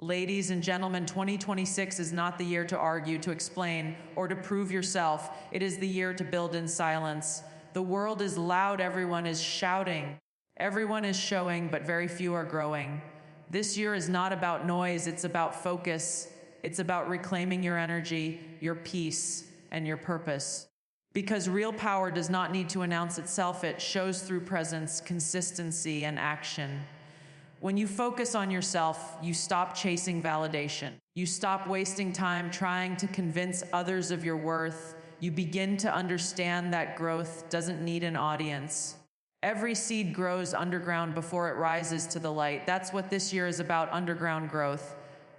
Ladies and gentlemen, 2026 is not the year to argue, to explain, or to prove yourself. It is the year to build in silence. The world is loud, everyone is shouting. Everyone is showing, but very few are growing. This year is not about noise, it's about focus. It's about reclaiming your energy, your peace, and your purpose. Because real power does not need to announce itself, it shows through presence, consistency, and action. When you focus on yourself, you stop chasing validation. You stop wasting time trying to convince others of your worth. You begin to understand that growth doesn't need an audience. Every seed grows underground before it rises to the light. That's what this year is about: underground growth,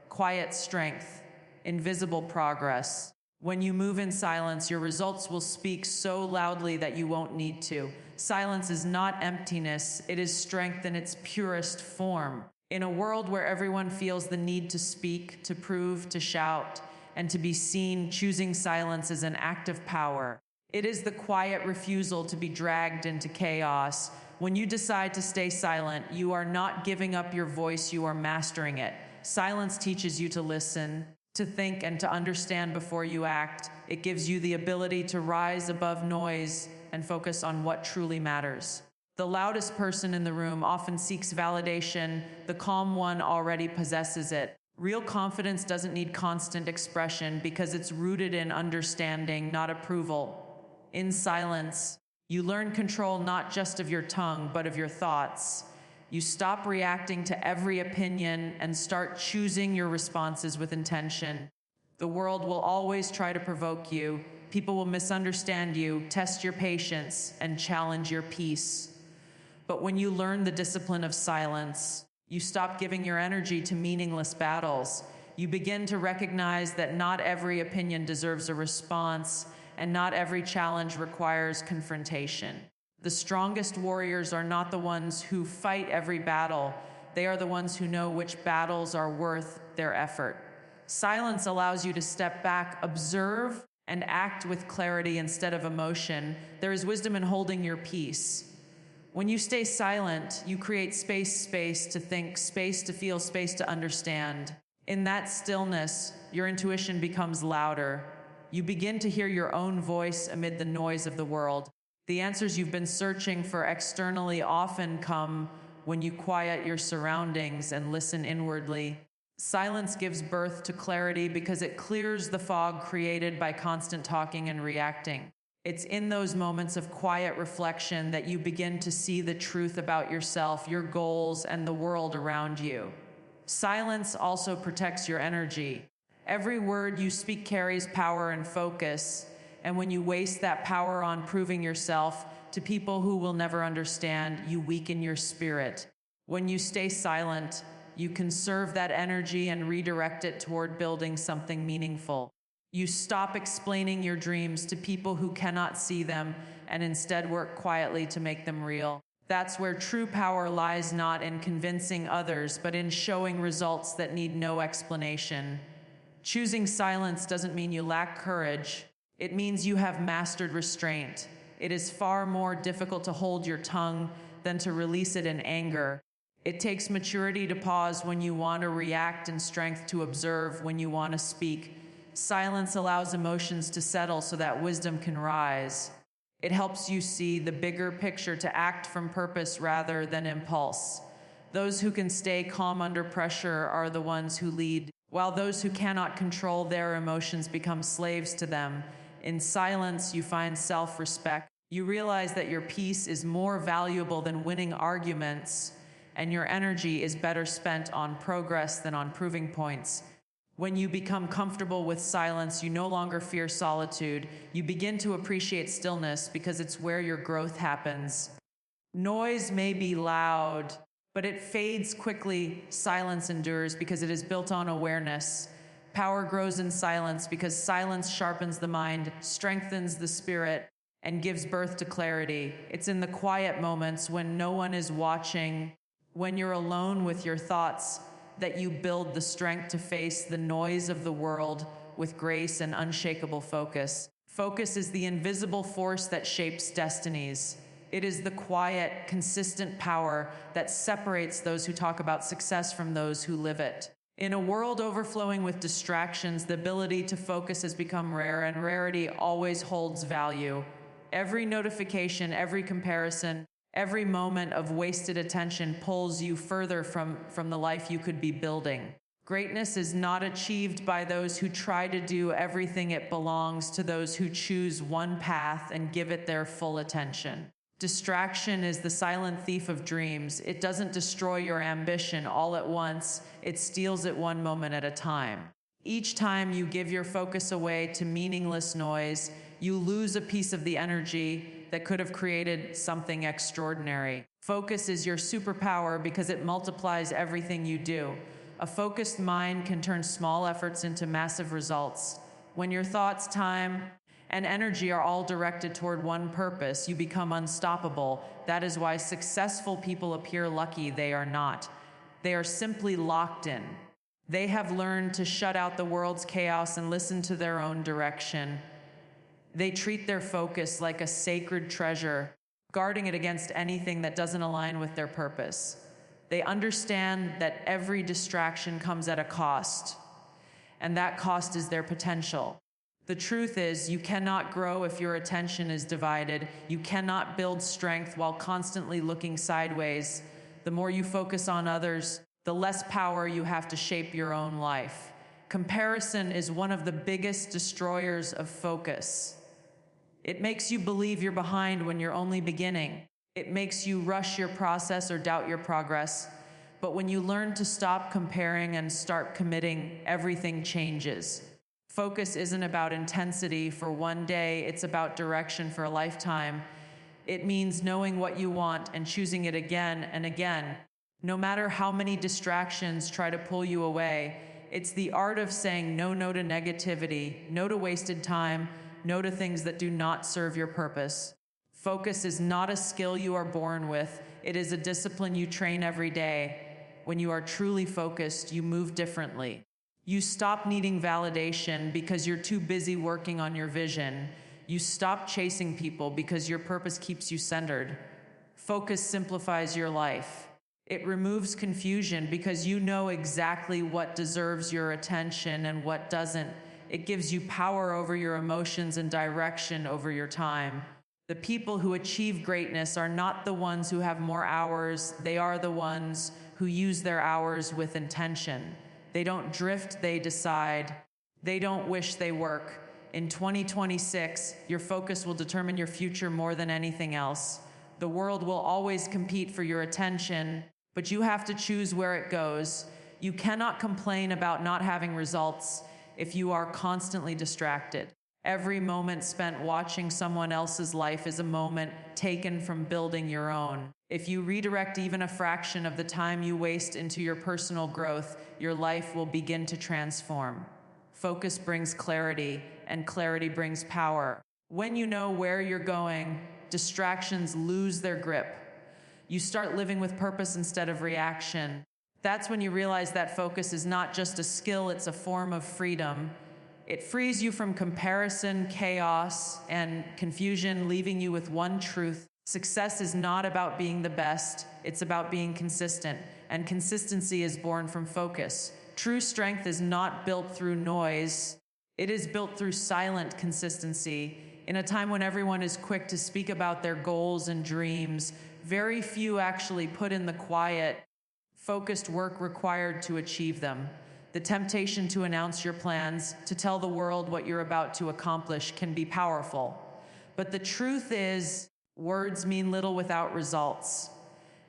quiet strength, invisible progress. When you move in silence, your results will speak so loudly that you won't need to. Silence is not emptiness, it is strength in its purest form. In a world where everyone feels the need to speak, to prove, to shout, and to be seen, choosing silence is an act of power. It is the quiet refusal to be dragged into chaos. When you decide to stay silent, you are not giving up your voice, you are mastering it. Silence teaches you to listen, to think, and to understand before you act. It gives you the ability to rise above noise and focus on what truly matters. The loudest person in the room often seeks validation. The calm one already possesses it. Real confidence doesn't need constant expression because it's rooted in understanding, not approval. In silence, you learn control not just of your tongue, but of your thoughts. You stop reacting to every opinion and start choosing your responses with intention. The world will always try to provoke you. People will misunderstand you, test your patience, and challenge your peace. But when you learn the discipline of silence, you stop giving your energy to meaningless battles. You begin to recognize that not every opinion deserves a response, and not every challenge requires confrontation. The strongest warriors are not the ones who fight every battle. They are the ones who know which battles are worth their effort. Silence allows you to step back, observe, and act with clarity instead of emotion. There is wisdom in holding your peace. When you stay silent, you create space to think, space to feel, space to understand. In that stillness, your intuition becomes louder. You begin to hear your own voice amid the noise of the world. The answers you've been searching for externally often come when you quiet your surroundings and listen inwardly. Silence gives birth to clarity because it clears the fog created by constant talking and reacting. It's in those moments of quiet reflection that you begin to see the truth about yourself, your goals, and the world around you. Silence also protects your energy. Every word you speak carries power and focus, and when you waste that power on proving yourself to people who will never understand, you weaken your spirit. When you stay silent, you conserve that energy and redirect it toward building something meaningful. You stop explaining your dreams to people who cannot see them and instead work quietly to make them real. That's where true power lies, not in convincing others, but in showing results that need no explanation. Choosing silence doesn't mean you lack courage. It means you have mastered restraint. It is far more difficult to hold your tongue than to release it in anger. It takes maturity to pause when you want to react and strength to observe when you want to speak. Silence allows emotions to settle so that wisdom can rise. It helps you see the bigger picture, to act from purpose rather than impulse. Those who can stay calm under pressure are the ones who lead, while those who cannot control their emotions become slaves to them. In silence, you find self-respect. You realize that your peace is more valuable than winning arguments, and your energy is better spent on progress than on proving points. When you become comfortable with silence, you no longer fear solitude. You begin to appreciate stillness because it's where your growth happens. Noise may be loud, but it fades quickly. Silence endures because it is built on awareness. Power grows in silence because silence sharpens the mind, strengthens the spirit, and gives birth to clarity. It's in the quiet moments when no one is watching, when you're alone with your thoughts, that you build the strength to face the noise of the world with grace and unshakable focus. Focus is the invisible force that shapes destinies. It is the quiet, consistent power that separates those who talk about success from those who live it. In a world overflowing with distractions, the ability to focus has become rare, and rarity always holds value. Every notification, every comparison, every moment of wasted attention pulls you further from the life you could be building. Greatness is not achieved by those who try to do everything. It belongs to those who choose one path and give it their full attention. Distraction is the silent thief of dreams. It doesn't destroy your ambition all at once. It steals it one moment at a time. Each time you give your focus away to meaningless noise, you lose a piece of the energy that could have created something extraordinary. Focus is your superpower because it multiplies everything you do. A focused mind can turn small efforts into massive results. When your thoughts, time, and energy are all directed toward one purpose, you become unstoppable. That is why successful people appear lucky. They are not. They are simply locked in. They have learned to shut out the world's chaos and listen to their own direction. They treat their focus like a sacred treasure, guarding it against anything that doesn't align with their purpose. They understand that every distraction comes at a cost, and that cost is their potential. The truth is, you cannot grow if your attention is divided. You cannot build strength while constantly looking sideways. The more you focus on others, the less power you have to shape your own life. Comparison is one of the biggest destroyers of focus. It makes you believe you're behind when you're only beginning. It makes you rush your process or doubt your progress. But when you learn to stop comparing and start committing, everything changes. Focus isn't about intensity for one day, it's about direction for a lifetime. It means knowing what you want and choosing it again and again. No matter how many distractions try to pull you away, it's the art of saying no to negativity, no to wasted time, no to things that do not serve your purpose. Focus is not a skill you are born with, it is a discipline you train every day. When you are truly focused, you move differently. You stop needing validation because you're too busy working on your vision. You stop chasing people because your purpose keeps you centered. Focus simplifies your life. It removes confusion because you know exactly what deserves your attention and what doesn't. It gives you power over your emotions and direction over your time. The people who achieve greatness are not the ones who have more hours. They are the ones who use their hours with intention. They don't drift, they decide. They don't wish, they work. In 2026, your focus will determine your future more than anything else. The world will always compete for your attention, but you have to choose where it goes. You cannot complain about not having results if you are constantly distracted. Every moment spent watching someone else's life is a moment taken from building your own. If you redirect even a fraction of the time you waste into your personal growth, your life will begin to transform. Focus brings clarity, and clarity brings power. When you know where you're going, distractions lose their grip. You start living with purpose instead of reaction. That's when you realize that focus is not just a skill, it's a form of freedom. It frees you from comparison, chaos, and confusion, leaving you with one truth. Success is not about being the best, it's about being consistent, and consistency is born from focus. True strength is not built through noise, it is built through silent consistency. In a time when everyone is quick to speak about their goals and dreams, very few actually put in the quiet, focused work required to achieve them. The temptation to announce your plans, to tell the world what you're about to accomplish, can be powerful. But the truth is, words mean little without results.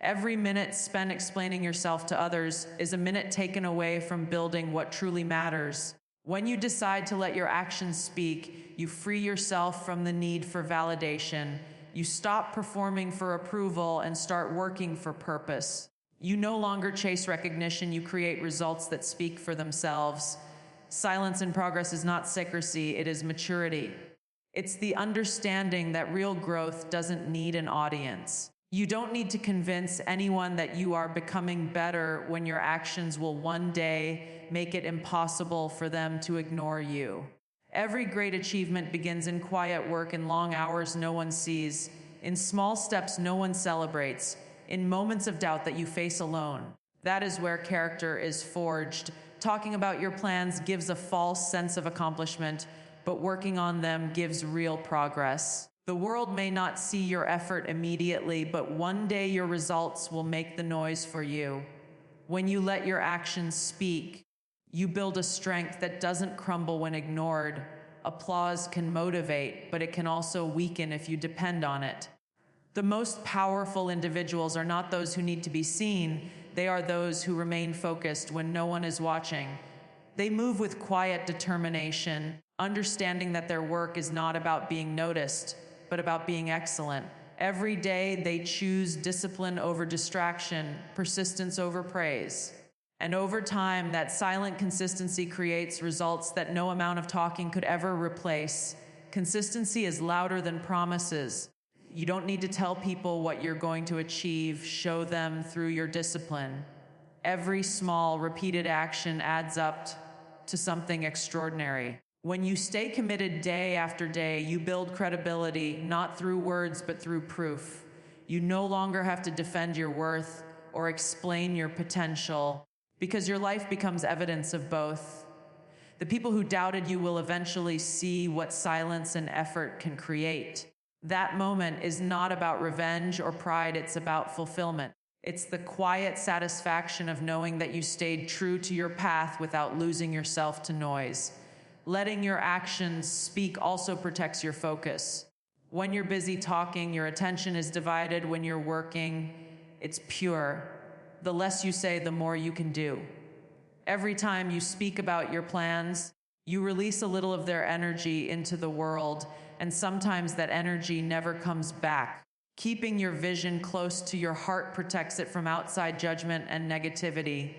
Every minute spent explaining yourself to others is a minute taken away from building what truly matters. When you decide to let your actions speak, you free yourself from the need for validation. You stop performing for approval and start working for purpose. You no longer chase recognition, you create results that speak for themselves. Silence in progress is not secrecy, it is maturity. It's the understanding that real growth doesn't need an audience. You don't need to convince anyone that you are becoming better when your actions will one day make it impossible for them to ignore you. Every great achievement begins in quiet work, in long hours no one sees, in small steps no one celebrates, in moments of doubt that you face alone. That is where character is forged. Talking about your plans gives a false sense of accomplishment, but working on them gives real progress. The world may not see your effort immediately, but one day your results will make the noise for you. When you let your actions speak, you build a strength that doesn't crumble when ignored. Applause can motivate, but it can also weaken if you depend on it. The most powerful individuals are not those who need to be seen. They are those who remain focused when no one is watching. They move with quiet determination, understanding that their work is not about being noticed, but about being excellent. Every day they choose discipline over distraction, persistence over praise. And over time, that silent consistency creates results that no amount of talking could ever replace. Consistency is louder than promises. You don't need to tell people what you're going to achieve. Show them through your discipline. Every small, repeated action adds up to something extraordinary. When you stay committed day after day, you build credibility, not through words, but through proof. You no longer have to defend your worth or explain your potential, because your life becomes evidence of both. The people who doubted you will eventually see what silence and effort can create. That moment is not about revenge or pride, it's about fulfillment. It's the quiet satisfaction of knowing that you stayed true to your path without losing yourself to noise. Letting your actions speak also protects your focus. When you're busy talking, your attention is divided. When you're working, it's pure. The less you say, the more you can do. Every time you speak about your plans, you release a little of their energy into the world, and sometimes that energy never comes back. Keeping your vision close to your heart protects it from outside judgment and negativity.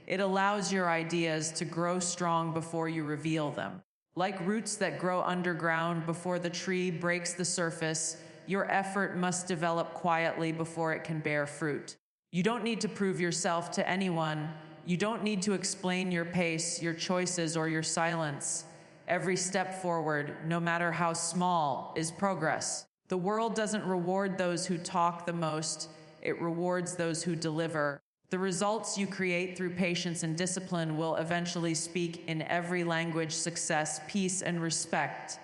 It allows your ideas to grow strong before you reveal them. Like roots that grow underground before the tree breaks the surface, your effort must develop quietly before it can bear fruit. You don't need to prove yourself to anyone. You don't need to explain your pace, your choices, or your silence. Every step forward, no matter how small, is progress. The world doesn't reward those who talk the most. It rewards those who deliver. The results you create through patience and discipline will eventually speak in every language: success, peace, and respect.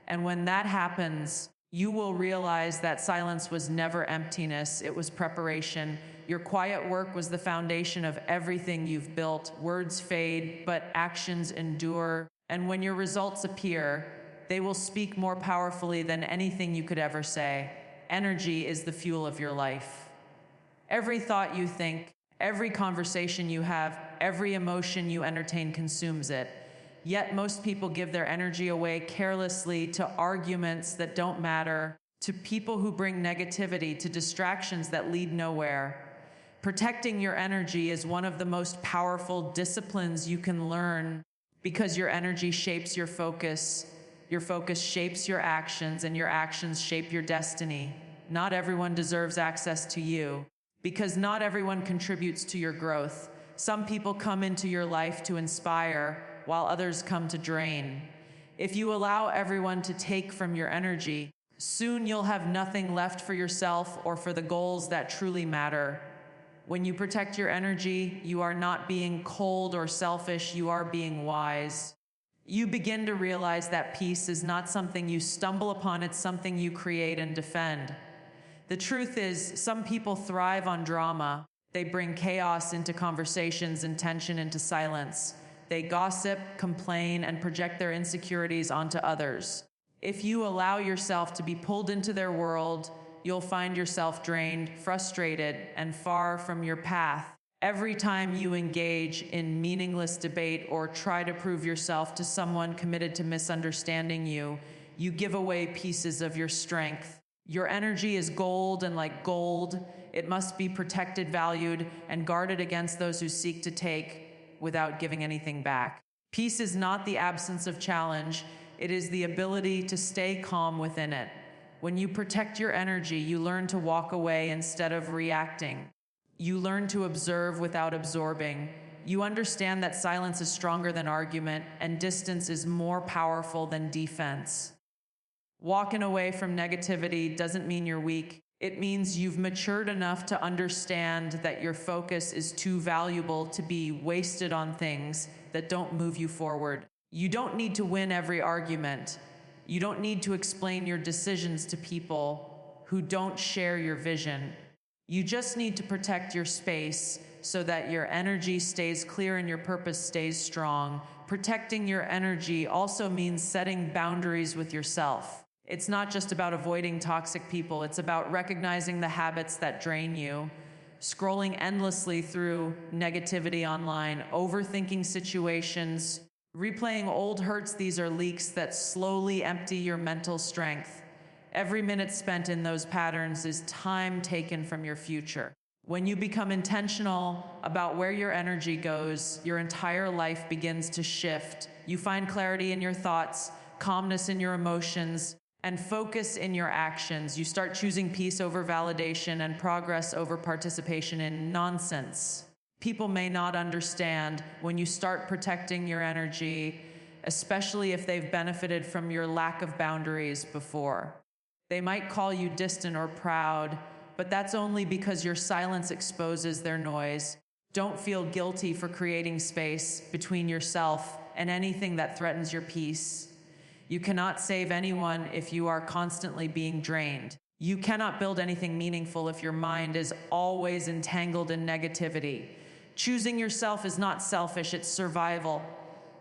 And when that happens, you will realize that silence was never emptiness, it was preparation. Your quiet work was the foundation of everything you've built. Words fade, but actions endure. And when your results appear, they will speak more powerfully than anything you could ever say. Energy is the fuel of your life. Every thought you think, every conversation you have, every emotion you entertain consumes it. Yet most people give their energy away carelessly to arguments that don't matter, to people who bring negativity, to distractions that lead nowhere. Protecting your energy is one of the most powerful disciplines you can learn, because your energy shapes your focus shapes your actions, and your actions shape your destiny. Not everyone deserves access to you, because not everyone contributes to your growth. Some people come into your life to inspire, while others come to drain. If you allow everyone to take from your energy, soon you'll have nothing left for yourself or for the goals that truly matter. When you protect your energy, you are not being cold or selfish, you are being wise. You begin to realize that peace is not something you stumble upon, it's something you create and defend. The truth is, some people thrive on drama. They bring chaos into conversations and tension into silence. They gossip, complain, and project their insecurities onto others. If you allow yourself to be pulled into their world, you'll find yourself drained, frustrated, and far from your path. Every time you engage in meaningless debate or try to prove yourself to someone committed to misunderstanding you, you give away pieces of your strength. Your energy is gold, and like gold, it must be protected, valued, and guarded against those who seek to take without giving anything back. Peace is not the absence of challenge, it is the ability to stay calm within it. When you protect your energy, you learn to walk away instead of reacting. You learn to observe without absorbing. You understand that silence is stronger than argument, and distance is more powerful than defense. Walking away from negativity doesn't mean you're weak. It means you've matured enough to understand that your focus is too valuable to be wasted on things that don't move you forward. You don't need to win every argument. You don't need to explain your decisions to people who don't share your vision. You just need to protect your space so that your energy stays clear and your purpose stays strong. Protecting your energy also means setting boundaries with yourself. It's not just about avoiding toxic people, it's about recognizing the habits that drain you. Scrolling endlessly through negativity online, overthinking situations, replaying old hurts, these are leaks that slowly empty your mental strength. Every minute spent in those patterns is time taken from your future. When you become intentional about where your energy goes, your entire life begins to shift. You find clarity in your thoughts, calmness in your emotions, and focus in your actions. You start choosing peace over validation and progress over participation in nonsense. People may not understand when you start protecting your energy, especially if they've benefited from your lack of boundaries before. They might call you distant or proud, but that's only because your silence exposes their noise. Don't feel guilty for creating space between yourself and anything that threatens your peace. You cannot save anyone if you are constantly being drained. You cannot build anything meaningful if your mind is always entangled in negativity. Choosing yourself is not selfish, it's survival.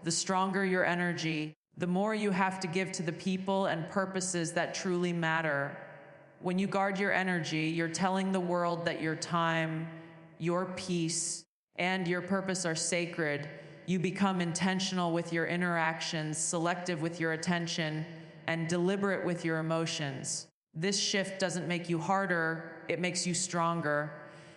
The stronger your energy, the more you have to give to the people and purposes that truly matter. When you guard your energy, you're telling the world that your time, your peace, and your purpose are sacred. You become intentional with your interactions, selective with your attention, and deliberate with your emotions. This shift doesn't make you harder, it makes you stronger.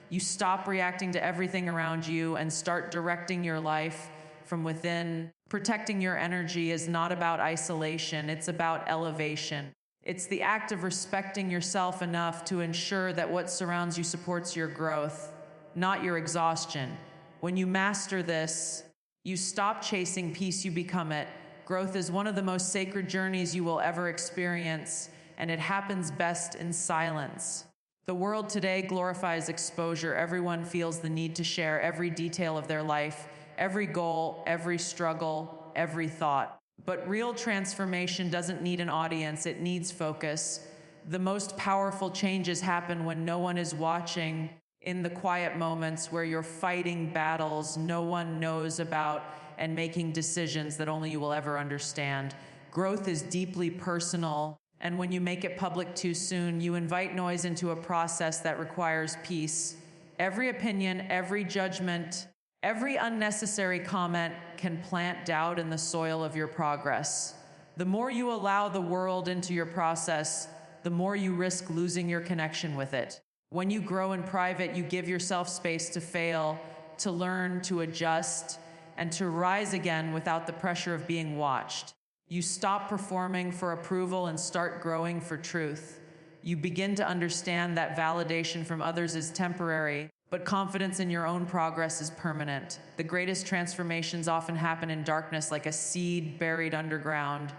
You stop reacting to everything around you and start directing your life from within. Protecting your energy is not about isolation, it's about elevation. It's the act of respecting yourself enough to ensure that what surrounds you supports your growth, not your exhaustion. When you master this, you stop chasing peace, you become it. Growth is one of the most sacred journeys you will ever experience, and it happens best in silence. The world today glorifies exposure. Everyone feels the need to share every detail of their life, every goal, every struggle, every thought. But real transformation doesn't need an audience, it needs focus. The most powerful changes happen when no one is watching, in the quiet moments where you're fighting battles no one knows about and making decisions that only you will ever understand. Growth is deeply personal, and when you make it public too soon, you invite noise into a process that requires peace. Every opinion, every judgment, every unnecessary comment can plant doubt in the soil of your progress. The more you allow the world into your process, the more you risk losing your connection with it. When you grow in private, you give yourself space to fail, to learn, to adjust, and to rise again without the pressure of being watched. You stop performing for approval and start growing for truth. You begin to understand that validation from others is temporary, but confidence in your own progress is permanent. The greatest transformations often happen in darkness, like a seed buried underground.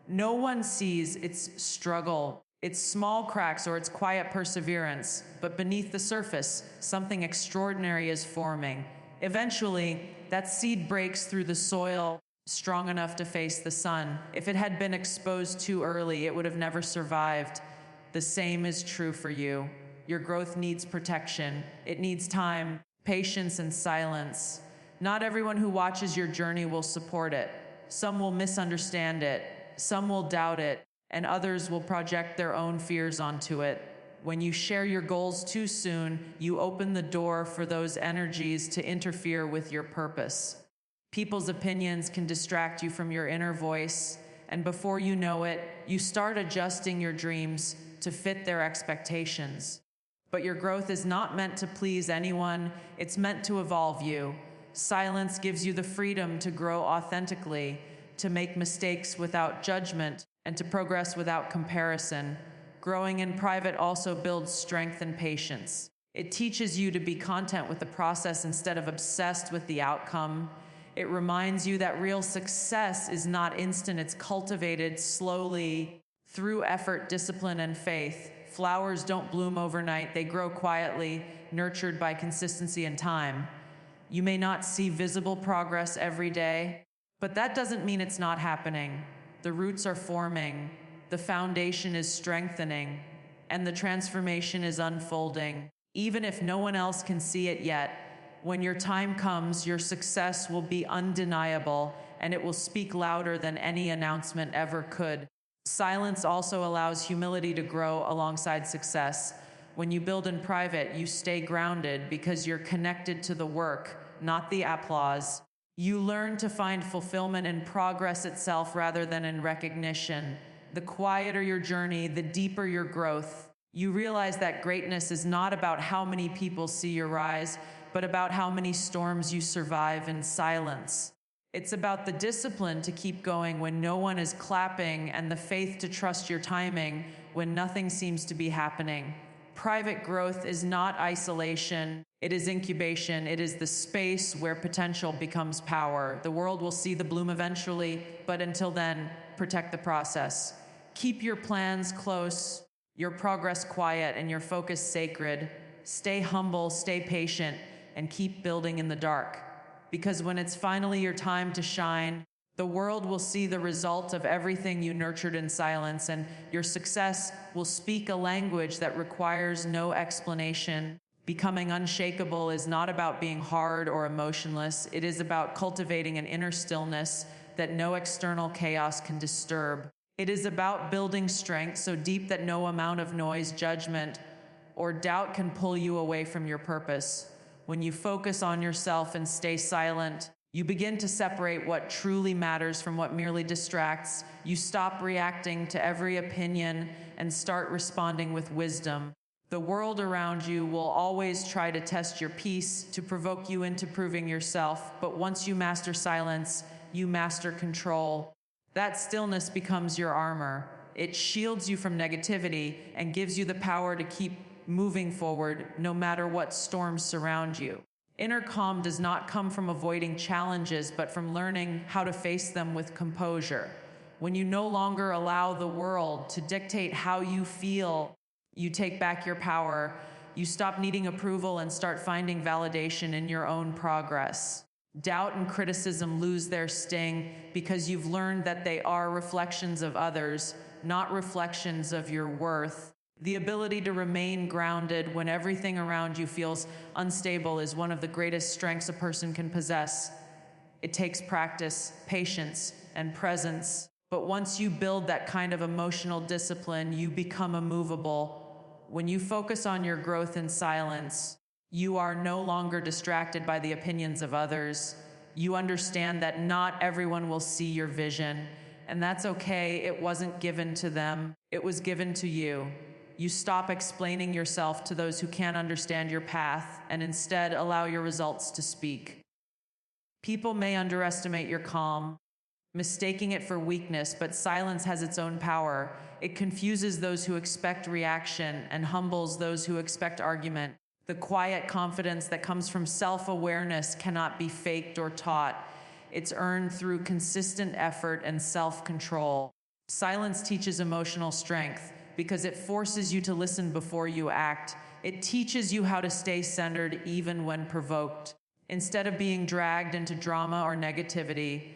No one sees its struggle, its small cracks, or its quiet perseverance, but beneath the surface, something extraordinary is forming. Eventually, that seed breaks through the soil, strong enough to face the sun. If it had been exposed too early, it would have never survived. The same is true for you. Your growth needs protection. It needs time, patience, and silence. Not everyone who watches your journey will support it. Some will misunderstand it, some will doubt it, and others will project their own fears onto it. When you share your goals too soon, you open the door for those energies to interfere with your purpose. People's opinions can distract you from your inner voice, and before you know it, you start adjusting your dreams to fit their expectations. But your growth is not meant to please anyone, it's meant to evolve you. Silence gives you the freedom to grow authentically, to make mistakes without judgment, and to progress without comparison. Growing in private also builds strength and patience. It teaches you to be content with the process instead of obsessed with the outcome. It reminds you that real success is not instant, it's cultivated slowly through effort, discipline, and faith. Flowers don't bloom overnight, they grow quietly, nurtured by consistency and time. You may not see visible progress every day, but that doesn't mean it's not happening. The roots are forming, the foundation is strengthening, and the transformation is unfolding. Even if no one else can see it yet, when your time comes, your success will be undeniable, and it will speak louder than any announcement ever could. Silence also allows humility to grow alongside success. When you build in private, you stay grounded because you're connected to the work, not the applause. You learn to find fulfillment in progress itself rather than in recognition. The quieter your journey, the deeper your growth. You realize that greatness is not about how many people see your rise, but about how many storms you survive in silence. It's about the discipline to keep going when no one is clapping and the faith to trust your timing when nothing seems to be happening. Private growth is not isolation, it is incubation. It is the space where potential becomes power. The world will see the bloom eventually, but until then, protect the process. Keep your plans close, your progress quiet, and your focus sacred. Stay humble, stay patient, and keep building in the dark. Because when it's finally your time to shine, the world will see the result of everything you nurtured in silence, and your success will speak a language that requires no explanation. Becoming unshakable is not about being hard or emotionless. It is about cultivating an inner stillness that no external chaos can disturb. It is about building strength so deep that no amount of noise, judgment, or doubt can pull you away from your purpose. When you focus on yourself and stay silent, you begin to separate what truly matters from what merely distracts. You stop reacting to every opinion and start responding with wisdom. The world around you will always try to test your peace, to provoke you into proving yourself, but once you master silence, you master control. That stillness becomes your armor. It shields you from negativity and gives you the power to keep moving forward no matter what storms surround you. Inner calm does not come from avoiding challenges, but from learning how to face them with composure. When you no longer allow the world to dictate how you feel, you take back your power. You stop needing approval and start finding validation in your own progress. Doubt and criticism lose their sting because you've learned that they are reflections of others, not reflections of your worth. The ability to remain grounded when everything around you feels unstable is one of the greatest strengths a person can possess. It takes practice, patience, and presence. But once you build that kind of emotional discipline, you become immovable. When you focus on your growth in silence, you are no longer distracted by the opinions of others. You understand that not everyone will see your vision, and that's okay. It wasn't given to them. It was given to you. You stop explaining yourself to those who can't understand your path and instead allow your results to speak. People may underestimate your calm, mistaking it for weakness, but silence has its own power. It confuses those who expect reaction and humbles those who expect argument. The quiet confidence that comes from self-awareness cannot be faked or taught. It's earned through consistent effort and self-control. Silence teaches emotional strength because it forces you to listen before you act. It teaches you how to stay centered even when provoked. Instead of being dragged into drama or negativity,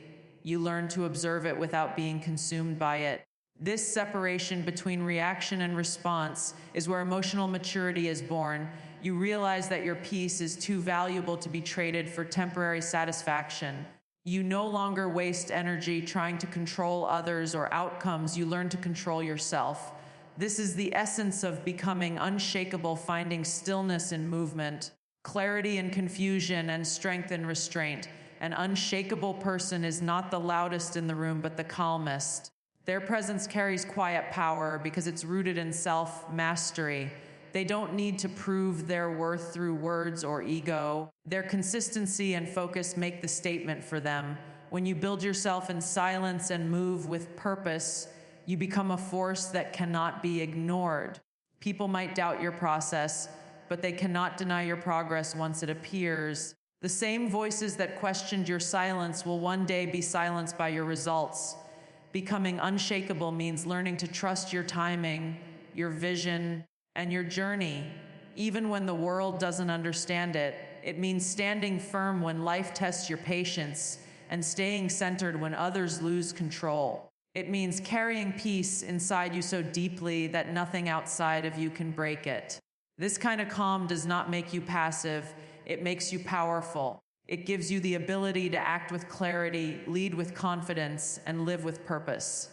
you learn to observe it without being consumed by it. This separation between reaction and response is where emotional maturity is born. You realize that your peace is too valuable to be traded for temporary satisfaction. You no longer waste energy trying to control others or outcomes. You learn to control yourself. This is the essence of becoming unshakable, finding stillness in movement, clarity in confusion, and strength in restraint. An unshakable person is not the loudest in the room, but the calmest. Their presence carries quiet power because it's rooted in self-mastery. They don't need to prove their worth through words or ego. Their consistency and focus make the statement for them. When you build yourself in silence and move with purpose, you become a force that cannot be ignored. People might doubt your process, but they cannot deny your progress once it appears. The same voices that questioned your silence will one day be silenced by your results. Becoming unshakable means learning to trust your timing, your vision, and your journey, even when the world doesn't understand it. It means standing firm when life tests your patience and staying centered when others lose control. It means carrying peace inside you so deeply that nothing outside of you can break it. This kind of calm does not make you passive, it makes you powerful. It gives you the ability to act with clarity, lead with confidence, and live with purpose.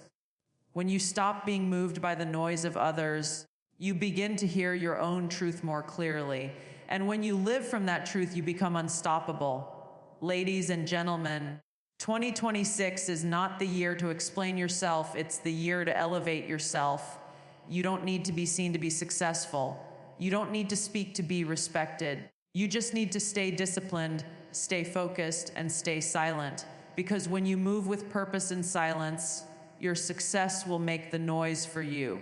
When you stop being moved by the noise of others, you begin to hear your own truth more clearly. And when you live from that truth, you become unstoppable. Ladies and gentlemen, 2026 is not the year to explain yourself, it's the year to elevate yourself. You don't need to be seen to be successful. You don't need to speak to be respected. You just need to stay disciplined, stay focused, and stay silent. Because when you move with purpose and silence, your success will make the noise for you.